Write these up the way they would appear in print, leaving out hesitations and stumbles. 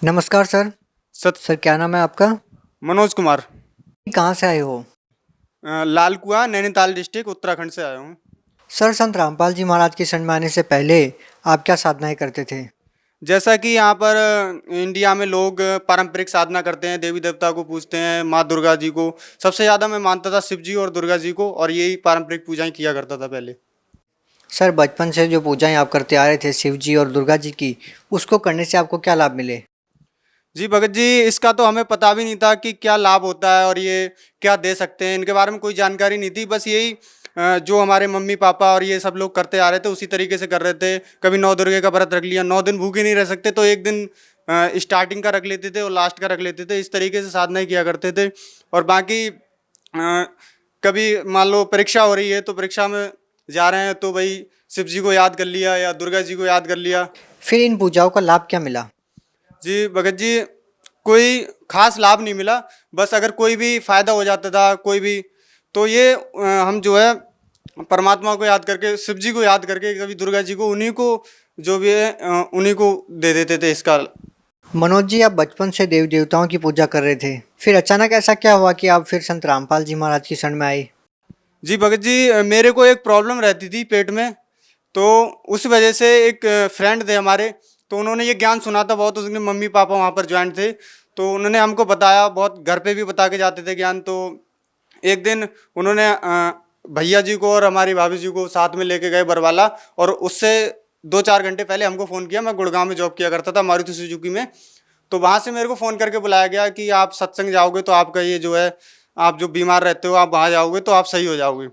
नमस्कार सर। सत सर क्या नाम है आपका? मनोज कुमार। कहाँ से आए हो? लाल कुआं नैनीताल डिस्ट्रिक्ट उत्तराखंड से आया हूँ। सर संत रामपाल जी महाराज के शरण में आने से पहले आप क्या साधनाएं करते थे? जैसा कि यहाँ पर इंडिया में लोग पारंपरिक साधना करते हैं, देवी देवता को पूजते हैं, माँ दुर्गा जी को। सबसे ज़्यादा मैं मानता था शिव जी और दुर्गा जी को, और यही पारंपरिक पूजाएं किया करता था पहले। सर बचपन से जो पूजाएं आप करते आ रहे थे शिव जी और दुर्गा जी की, उसको करने से आपको क्या लाभ मिले? जी भगत जी, इसका तो हमें पता भी नहीं था कि क्या लाभ होता है और ये क्या दे सकते हैं। इनके बारे में कोई जानकारी नहीं थी। बस यही जो हमारे मम्मी पापा और ये सब लोग करते आ रहे थे उसी तरीके से कर रहे थे। कभी नौ दुर्गे का व्रत रख लिया, 9 दिन भूखे नहीं रह सकते तो एक दिन स्टार्टिंग का रख लेते थे और लास्ट का रख लेते थे। इस तरीके से साधना किया करते थे। और बाकी कभी मान लो परीक्षा हो रही है तो परीक्षा में जा रहे हैं तो भाई शिव जी को याद कर लिया या दुर्गा जी को याद कर लिया। फिर इन पूजाओं का लाभ क्या मिला? जी भगत जी, कोई खास लाभ नहीं मिला। बस अगर कोई भी फायदा हो जाता था कोई भी, तो ये हम जो है परमात्मा को याद करके, शिव जी को याद करके, कभी दुर्गा जी को, उन्हीं को जो भी है उन्हीं को दे देते थे इसका। मनोज जी, आप बचपन से देवी देवताओं की पूजा कर रहे थे, फिर अचानक ऐसा क्या हुआ कि आप फिर संत रामपाल जी महाराज की शरण में आए? जी भगत जी, मेरे को एक प्रॉब्लम रहती थी पेट में। तो उस वजह से एक फ्रेंड थे हमारे, तो उन्होंने ये ज्ञान सुना था बहुत। उसके मम्मी पापा वहाँ पर ज्वाइंट थे, तो उन्होंने हमको बताया, बहुत घर पे भी बता के जाते थे ज्ञान। तो एक दिन उन्होंने भैया जी को और हमारी भाभी जी को साथ में लेके गए बरवाला, और उससे 2-4 घंटे पहले हमको फ़ोन किया। मैं गुड़गांव में जॉब किया करता था मारुति सुजुकी में। तो वहाँ से मेरे को फ़ोन करके बुलाया गया कि आप सत्संग जाओगे तो आपका ये जो है, आप जो बीमार रहते हो आप वहाँ जाओगे तो आप सही हो जाओगे।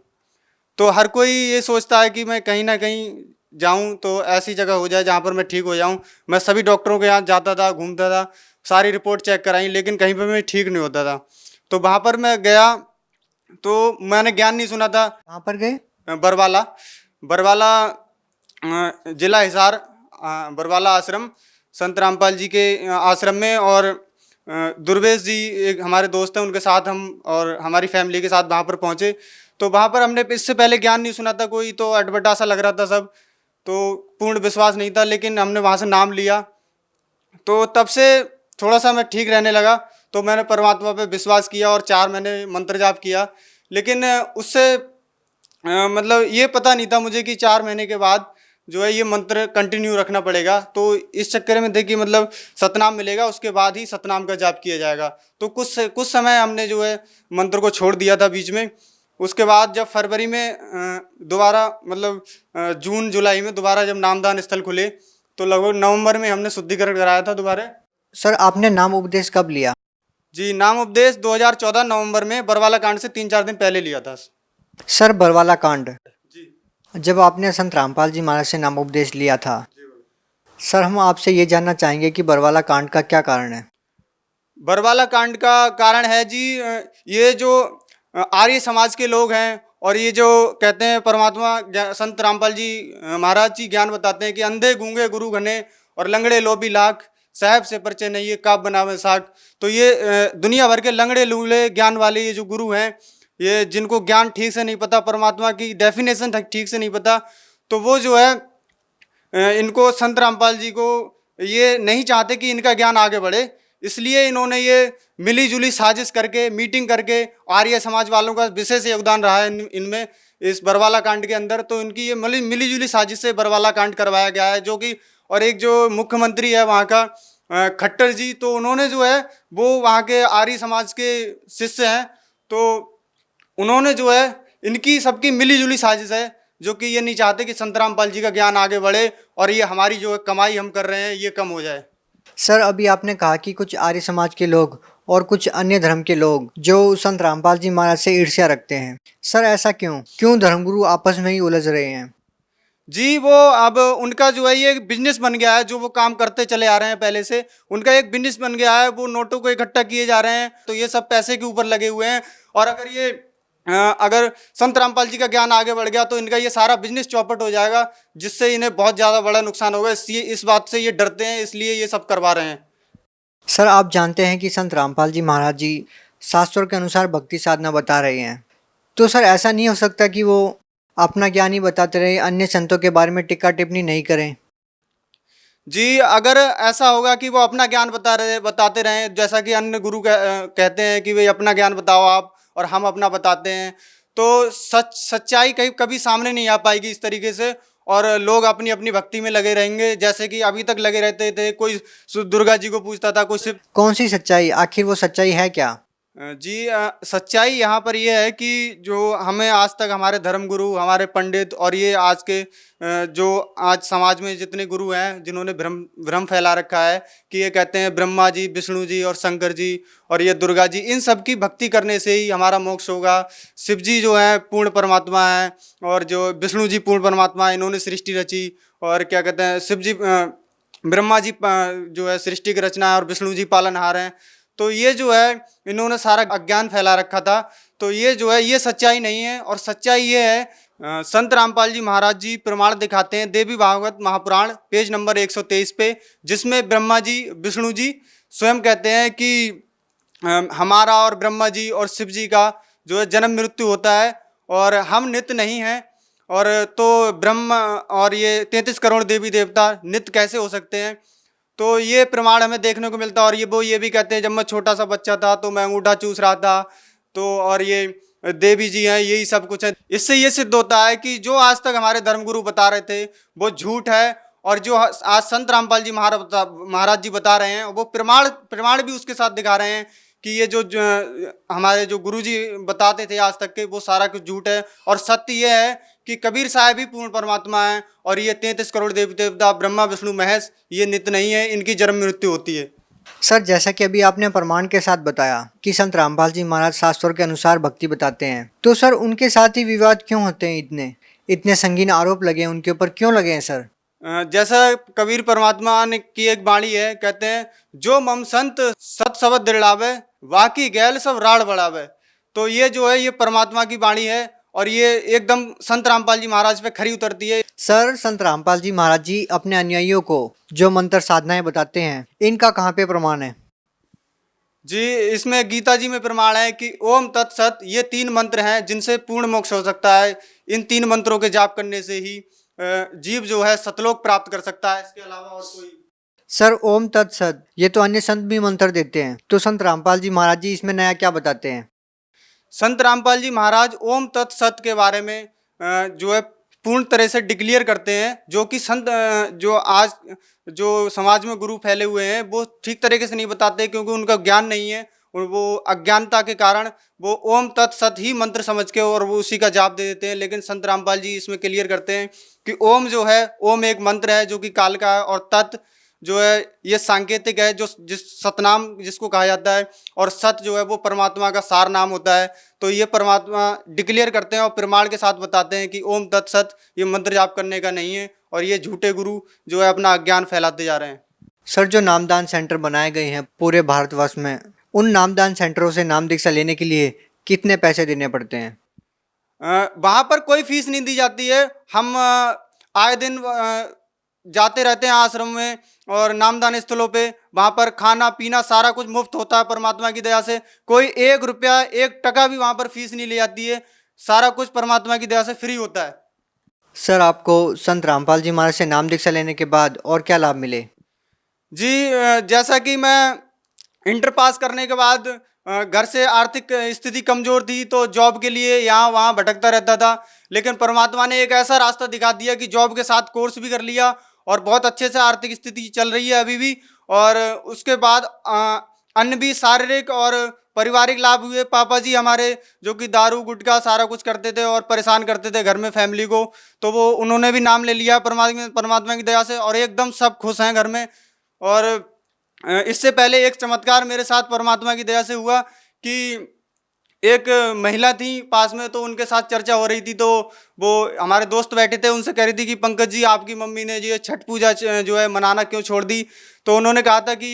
तो हर कोई ये सोचता है कि मैं कहीं ना कहीं जाऊं तो ऐसी जगह हो जाए जहाँ पर मैं ठीक हो जाऊं। मैं सभी डॉक्टरों के यहाँ जाता था, घूमता था, सारी रिपोर्ट चेक कराई, लेकिन कहीं पर मैं ठीक नहीं होता था। तो वहाँ पर मैं गया तो मैंने ज्ञान नहीं सुना था। कहाँ पर गए? बरवाला, बरवाला जिला हिसार, बरवाला आश्रम, संत रामपाल जी के आश्रम में। और दुर्वेश जी एक हमारे दोस्त हैं, उनके साथ हम और हमारी फैमिली के साथ वहाँ पर पहुँचे। तो वहाँ पर हमने इससे पहले ज्ञान नहीं सुना था कोई, तो अटपटा सा लग रहा था सब, तो पूर्ण विश्वास नहीं था। लेकिन हमने वहाँ से नाम लिया तो तब से थोड़ा सा मैं ठीक रहने लगा। तो मैंने परमात्मा पे विश्वास किया और 4 महीने मंत्र जाप किया। लेकिन उससे मतलब ये पता नहीं था मुझे कि 4 महीने के बाद जो है ये मंत्र कंटिन्यू रखना पड़ेगा। तो इस चक्कर में देखिए, मतलब सतनाम मिलेगा उसके बाद ही सतनाम का जाप किया जाएगा। तो कुछ समय हमने जो है मंत्र को छोड़ दिया था बीच में। उसके बाद जब फरवरी में दोबारा, मतलब जून जुलाई में दोबारा जब नामदान स्थल खुले, तो लगभग नवंबर में हमने शुद्धिकरण कराया था दोबारा। सर आपने नाम उपदेश कब लिया? जी, नाम उपदेश 2014 नवंबर में बरवाला कांड से 3-4 दिन पहले लिया था। सर बरवाला कांड, जी जब आपने संत रामपाल जी महाराज से नाम उपदेश लिया था, सर हम आपसे ये जानना चाहेंगे कि बरवाला कांड का क्या कारण है? बरवाला कांड का कारण है जी, ये जो आर्य समाज के लोग हैं, और ये जो कहते हैं परमात्मा संत रामपाल जी महाराज जी ज्ञान बताते हैं कि अंधे गूंगे गुरु घने और लंगड़े लोभी लाख, साहब से परिचय नहीं ये काब बनावे साख। तो ये दुनिया भर के लंगड़े लूले ज्ञान वाले ये जो गुरु हैं, ये जिनको ज्ञान ठीक से नहीं पता, परमात्मा की डेफिनेशन ठीक से नहीं पता, तो वो जो है इनको संत रामपाल जी को ये नहीं चाहते कि इनका ज्ञान आगे बढ़े। इसलिए इन्होंने ये मिली जुली साजिश करके, मीटिंग करके, आर्य समाज वालों का विशेष योगदान रहा है इनमें, इस बरवाला कांड के अंदर। तो इनकी ये मिली जुली साजिश से बरवाला कांड करवाया गया है, जो कि, और एक जो मुख्यमंत्री है वहाँ का खट्टर जी, तो उन्होंने जो है वो वहाँ के आर्य समाज के शिष्य हैं। तो उन्होंने जो है, इनकी सबकी मिली जुली साजिश है, जो कि ये नहीं चाहते कि संत रामपाल जी का ज्ञान आगे बढ़े और ये हमारी जो कमाई हम कर रहे हैं ये कम हो जाए। सर अभी आपने कहा कि कुछ आर्य समाज के लोग और कुछ अन्य धर्म के लोग जो संत रामपाल जी महाराज से ईर्ष्या रखते हैं, सर ऐसा क्यों क्यों धर्मगुरु आपस में ही उलझ रहे हैं? जी, वो अब उनका जो है ये बिजनेस बन गया है, जो वो काम करते चले आ रहे हैं पहले से, उनका एक बिजनेस बन गया है। वो नोटों को इकट्ठा किए जा रहे हैं, तो ये सब पैसे के ऊपर लगे हुए हैं। और अगर ये अगर संत रामपाल जी का ज्ञान आगे बढ़ गया तो इनका ये सारा बिजनेस चौपट हो जाएगा, जिससे इन्हें बहुत ज़्यादा बड़ा नुकसान होगा। इसलिए इस बात से ये डरते हैं, इसलिए ये सब करवा रहे हैं। सर आप जानते हैं कि संत रामपाल जी महाराज जी शास्त्रों के अनुसार भक्ति साधना बता रहे हैं, तो सर ऐसा नहीं हो सकता कि वो अपना ज्ञान ही बताते रहे, अन्य संतों के बारे में टिक्का टिप्पणी नहीं करें? जी, अगर ऐसा होगा कि वो अपना ज्ञान बताते रहें, जैसा कि अन्य गुरु कहते हैं कि भई अपना ज्ञान बताओ आप और हम अपना बताते हैं, तो सच्चाई कहीं कभी सामने नहीं आ पाएगी इस तरीके से और लोग अपनी-अपनी भक्ति में लगे रहेंगे, जैसे कि अभी तक लगे रहते थे। कोई दुर्गा जी को पूजता था, कोई शिव। कौन सी सच्चाई, आखिर वो सच्चाई है क्या? जी, सच्चाई यहाँ पर ये है कि जो हमें आज तक हमारे धर्मगुरु, हमारे पंडित और ये आज के जो आज समाज में जितने गुरु हैं जिन्होंने भ्रम भ्रम फैला रखा है कि ये कहते हैं ब्रह्मा जी, विष्णु जी और शंकर जी और ये दुर्गा जी, इन सब की भक्ति करने से ही हमारा मोक्ष होगा। शिव जी जो हैं पूर्ण परमात्मा हैं और जो विष्णु जी पूर्ण परमात्मा हैं, इन्होंने सृष्टि रची। और क्या कहते हैं शिव जी ब्रह्मा जी जो है सृष्टि की रचना है और विष्णु जी पालनहार हैं। तो ये जो है इन्होंने सारा अज्ञान फैला रखा था। तो ये जो है ये सच्चाई नहीं है और सच्चाई ये है, संत रामपाल जी महाराज जी प्रमाण दिखाते हैं देवी भागवत महापुराण पेज नंबर 123 पे, जिसमें ब्रह्मा जी विष्णु जी स्वयं कहते हैं कि हमारा और ब्रह्मा जी और शिव जी का जो है जन्म मृत्यु होता है और हम नित्य नहीं हैं। और तो ब्रह्म और ये 33 करोड़ देवी देवता नित्य कैसे हो सकते हैं? तो ये प्रमाण हमें देखने को मिलता है। और ये भी कहते हैं जब मैं छोटा सा बच्चा था तो मैं अंगूठा चूस रहा था। तो और ये देवी जी हैं, यही सब कुछ है। इससे ये सिद्ध होता है कि जो आज तक हमारे धर्मगुरु बता रहे थे वो झूठ है और जो आज संत रामपाल जी महाराज जी बता रहे हैं वो प्रमाण प्रमाण भी उसके साथ दिखा रहे हैं कि ये हमारे जो गुरु जी बताते थे आज तक के, वो सारा कुछ झूठ है। और सत्य ये है कि कबीर साहब ही पूर्ण परमात्मा है और ये 33 करोड़ देवी देवता ब्रह्मा विष्णु महेश ये नित्य नहीं है, इनकी जन्म मृत्यु होती है। सर, जैसा कि अभी आपने प्रमाण के साथ बताया कि संत रामपाल जी महाराज शास्त्रों के अनुसार भक्ति बताते हैं, तो सर उनके साथ ही विवाद क्यों होते हैं? इतने इतने संगीन आरोप लगे हैं उनके ऊपर, क्यों लगे हैं सर? जैसा कबीर परमात्मा ने की एक वाणी है, कहते हैं जो मम संत सत शब्द दृढ़ावे वाकी गैल सब राड़ बढ़ावे। तो ये जो है ये परमात्मा की वाणी है और ये एकदम संत रामपाल जी महाराज पे खरी उतरती है। सर, संत रामपाल जी महाराज जी अपने अनुयायियों को जो मंत्र साधनाएं बताते हैं, इनका कहाँ पे प्रमाण है? जी, इसमें गीता जी में प्रमाण है कि ओम तत्सत ये 3 मंत्र हैं जिनसे पूर्ण मोक्ष हो सकता है। इन 3 मंत्रों के जाप करने से ही जीव जो है सतलोक प्राप्त कर सकता है, इसके अलावा और कोई। सर, ओम तत्सत ये तो अन्य संत भी मंत्र देते हैं, तो संत रामपाल जी महाराज जी इसमें नया क्या बताते हैं? संत रामपाल जी महाराज ओम तत्सत के बारे में जो है पूर्ण तरह से डिक्लेयर करते हैं, जो कि जो आज जो समाज में गुरु फैले हुए हैं वो ठीक तरीके से नहीं बताते क्योंकि उनका ज्ञान नहीं है और वो अज्ञानता के कारण वो ओम तत्सत ही मंत्र समझ के और वो उसी का जाप दे देते हैं। लेकिन संत रामपाल जी इसमें क्लियर करते हैं कि ओम जो है, ओम एक मंत्र है जो कि काल का है और तत् जो है ये सांकेतिक है, जो सतनाम जिसको कहा जाता है, और सत जो है वो परमात्मा का सार नाम होता है। तो ये परमात्मा डिक्लेयर करते हैं और प्रमाण के साथ बताते हैं कि ओम तत्सत ये मंत्र जाप करने का नहीं है और ये झूठे गुरु जो है अपना अज्ञान फैलाते जा रहे हैं। सर, जो नामदान सेंटर बनाए गए हैं पूरे भारतवर्ष में, उन नामदान सेंटरों से नाम दीक्षा लेने के लिए कितने पैसे देने पड़ते हैं? वहाँ पर कोई फीस नहीं दी जाती है। हम आए दिन जाते रहते हैं आश्रम में और नामदान स्थलों पे, वहाँ पर खाना पीना सारा कुछ मुफ्त होता है परमात्मा की दया से। कोई 1 रुपया 1 टका भी वहाँ पर फीस नहीं ली जाती है, सारा कुछ परमात्मा की दया से फ्री होता है। सर, आपको संत रामपाल जी महाराज से नाम दीक्षा लेने के बाद और क्या लाभ मिले? जी, जैसा कि मैं इंटर पास करने के बाद घर से आर्थिक स्थिति कमज़ोर थी तो जॉब के लिए यहाँ वहाँ भटकता रहता था। लेकिन परमात्मा ने एक ऐसा रास्ता दिखा दिया कि जॉब के साथ कोर्स भी कर लिया और बहुत अच्छे से आर्थिक स्थिति चल रही है अभी भी। और उसके बाद अन्य भी शारीरिक और पारिवारिक लाभ हुए। पापा जी हमारे जो कि दारू गुटखा सारा कुछ करते थे और परेशान करते थे घर में फैमिली को, तो वो उन्होंने भी नाम ले लिया परमात्मा की दया से और एकदम सब खुश हैं घर में। और इससे पहले एक चमत्कार मेरे साथ परमात्मा की दया से हुआ कि एक महिला थी पास में, तो उनके साथ चर्चा हो रही थी, तो वो हमारे दोस्त बैठे थे, उनसे कह रही थी कि पंकज जी आपकी मम्मी ने ये छठ पूजा जो है मनाना क्यों छोड़ दी? तो उन्होंने कहा था कि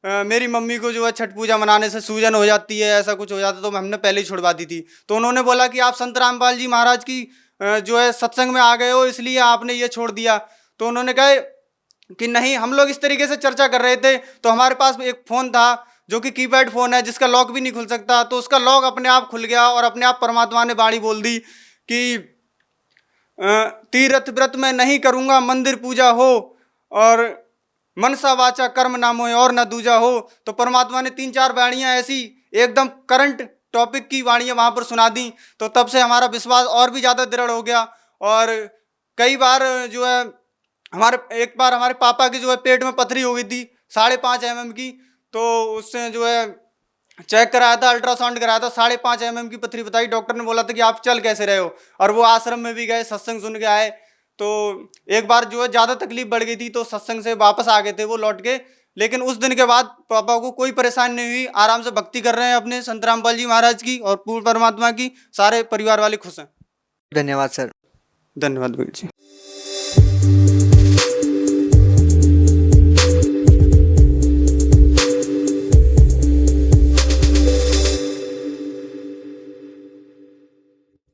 मेरी मम्मी को जो है छठ पूजा मनाने से सूजन हो जाती है, ऐसा कुछ हो जाता, तो हमने पहले ही छुड़वा दी थी। तो उन्होंने बोला कि आप संत रामपाल जी महाराज की जो है सत्संग में आ गए हो इसलिए आपने ये छोड़ दिया। तो उन्होंने कहा कि नहीं, हम लोग इस तरीके से चर्चा कर रहे थे तो हमारे पास एक फ़ोन था जो कि कीपैड फ़ोन है जिसका लॉक भी नहीं खुल सकता, तो उसका लॉक अपने आप खुल गया और अपने आप परमात्मा ने वाणी बोल दी कि तीर्थ व्रत में नहीं करूँगा मंदिर पूजा हो। और मनसा वाचा कर्म ना मोहे और न दूजा हो। तो परमात्मा ने 3-4 वाणियाँ ऐसी एकदम करंट टॉपिक की वाणियाँ वहाँ पर सुना दी। तो तब से हमारा विश्वास और भी ज़्यादा दृढ़ हो गया। और कई बार जो है एक बार हमारे पापा की जो है पेट में पथरी हो गई थी 5.5 mm की। तो उससे जो है चेक कराया था, अल्ट्रासाउंड कराया था, 5.5 mm की पथरी बताई। डॉक्टर ने बोला था कि आप चल कैसे रहे हो। और वो आश्रम में भी गए, सत्संग सुन के आए। तो एक बार जो है ज़्यादा तकलीफ बढ़ गई थी तो सत्संग से वापस आ गए थे वो लौट के। लेकिन उस दिन के बाद पापा को कोई परेशानी नहीं हुई, आराम से भक्ति कर रहे हैं अपने संत रामपाल जी महाराज की और पूर्ण परमात्मा की। सारे परिवार वाले खुश हैं। धन्यवाद सर। धन्यवाद भैया जी।